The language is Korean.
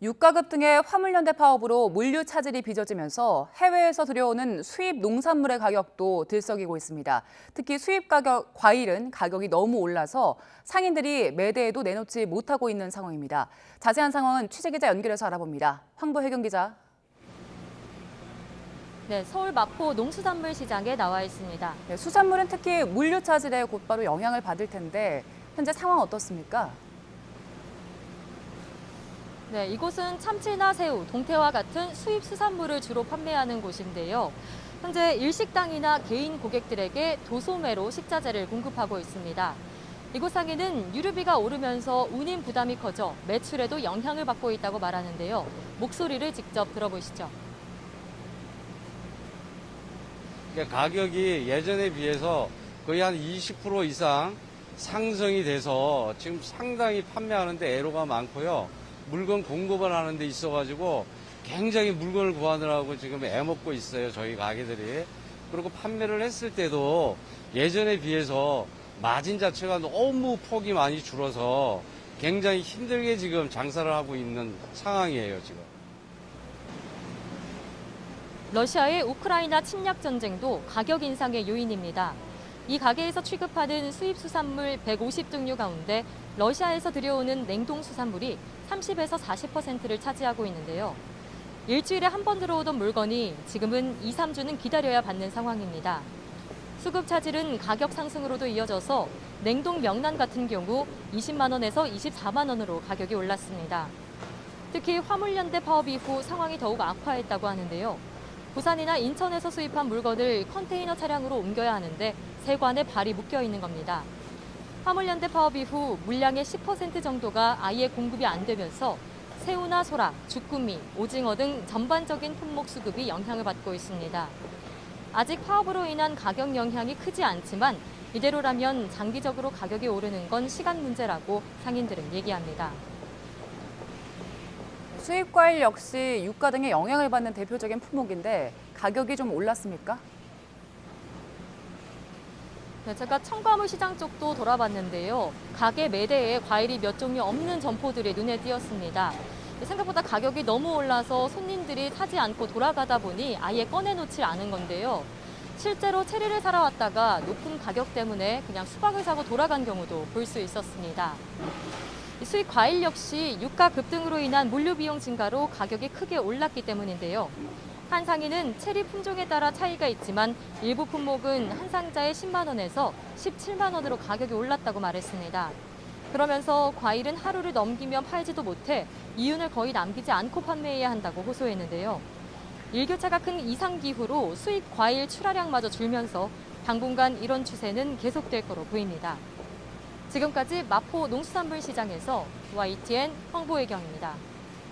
유가급 등의 화물연대 파업으로 물류 차질이 빚어지면서 해외에서 들여오는 수입 농산물의 가격도 들썩이고 있습니다. 특히 수입 가격 과일은 가격이 너무 올라서 상인들이 매대에도 내놓지 못하고 있는 상황입니다. 자세한 상황은 취재기자 연결해서 알아봅니다. 황보혜경 기자. 네, 서울 마포 농수산물 시장에 나와 있습니다. 네, 수산물은 특히 물류 차질에 곧바로 영향을 받을 텐데 현재 상황 어떻습니까? 네, 이곳은 참치나 새우, 동태와 같은 수입 수산물을 주로 판매하는 곳인데요. 현재 일식당이나 개인 고객들에게 도소매로 식자재를 공급하고 있습니다. 이곳 상인은 유류비가 오르면서 운임 부담이 커져 매출에도 영향을 받고 있다고 말하는데요. 목소리를 직접 들어보시죠. 가격이 예전에 비해서 거의 한 20% 이상 상승이 돼서 지금 상당히 판매하는데 애로가 많고요. 물건 공급을 하는 데 있어가지고 굉장히 물건을 구하느라고 지금 애먹고 있어요, 저희 가게들이. 그리고 판매를 했을 때도 예전에 비해서 마진 자체가 너무 폭이 많이 줄어서 굉장히 힘들게 지금 장사를 하고 있는 상황이에요, 지금. 러시아의 우크라이나 침략 전쟁도 가격 인상의 요인입니다. 이 가게에서 취급하는 수입 수산물 150종류 가운데 러시아에서 들여오는 냉동 수산물이 30에서 40%를 차지하고 있는데요. 일주일에 한 번 들어오던 물건이 지금은 2, 3주는 기다려야 받는 상황입니다. 수급 차질은 가격 상승으로도 이어져서 냉동 명란 같은 경우 20만 원에서 24만 원으로 가격이 올랐습니다. 특히 화물연대 파업 이후 상황이 더욱 악화했다고 하는데요. 부산이나 인천에서 수입한 물건을 컨테이너 차량으로 옮겨야 하는데 세관에 발이 묶여 있는 겁니다. 화물연대 파업 이후 물량의 10% 정도가 아예 공급이 안 되면서 새우나 소라, 주꾸미, 오징어 등 전반적인 품목 수급이 영향을 받고 있습니다. 아직 파업으로 인한 가격 영향이 크지 않지만 이대로라면 장기적으로 가격이 오르는 건 시간 문제라고 상인들은 얘기합니다. 수입 과일 역시 유가 등의 영향을 받는 대표적인 품목인데 가격이 좀 올랐습니까? 네, 제가 첨가물 시장 쪽도 돌아봤는데요. 가게 매대에 과일이 몇 종류 없는 점포들이 눈에 띄었습니다. 생각보다 가격이 너무 올라서 손님들이 사지 않고 돌아가다 보니 아예 꺼내놓지 않은 건데요. 실제로 체리를 사러 왔다가 높은 가격 때문에 그냥 수박을 사고 돌아간 경우도 볼 수 있었습니다. 수입 과일 역시 유가 급등으로 인한 물류 비용 증가로 가격이 크게 올랐기 때문인데요. 한 상인은 체리 품종에 따라 차이가 있지만 일부 품목은 한 상자에 10만 원에서 17만 원으로 가격이 올랐다고 말했습니다. 그러면서 과일은 하루를 넘기면 팔지도 못해 이윤을 거의 남기지 않고 판매해야 한다고 호소했는데요. 일교차가 큰 이상기후로 수입 과일 출하량마저 줄면서 당분간 이런 추세는 계속될 거로 보입니다. 지금까지 마포 농수산물 시장에서 YTN 황보혜경입니다.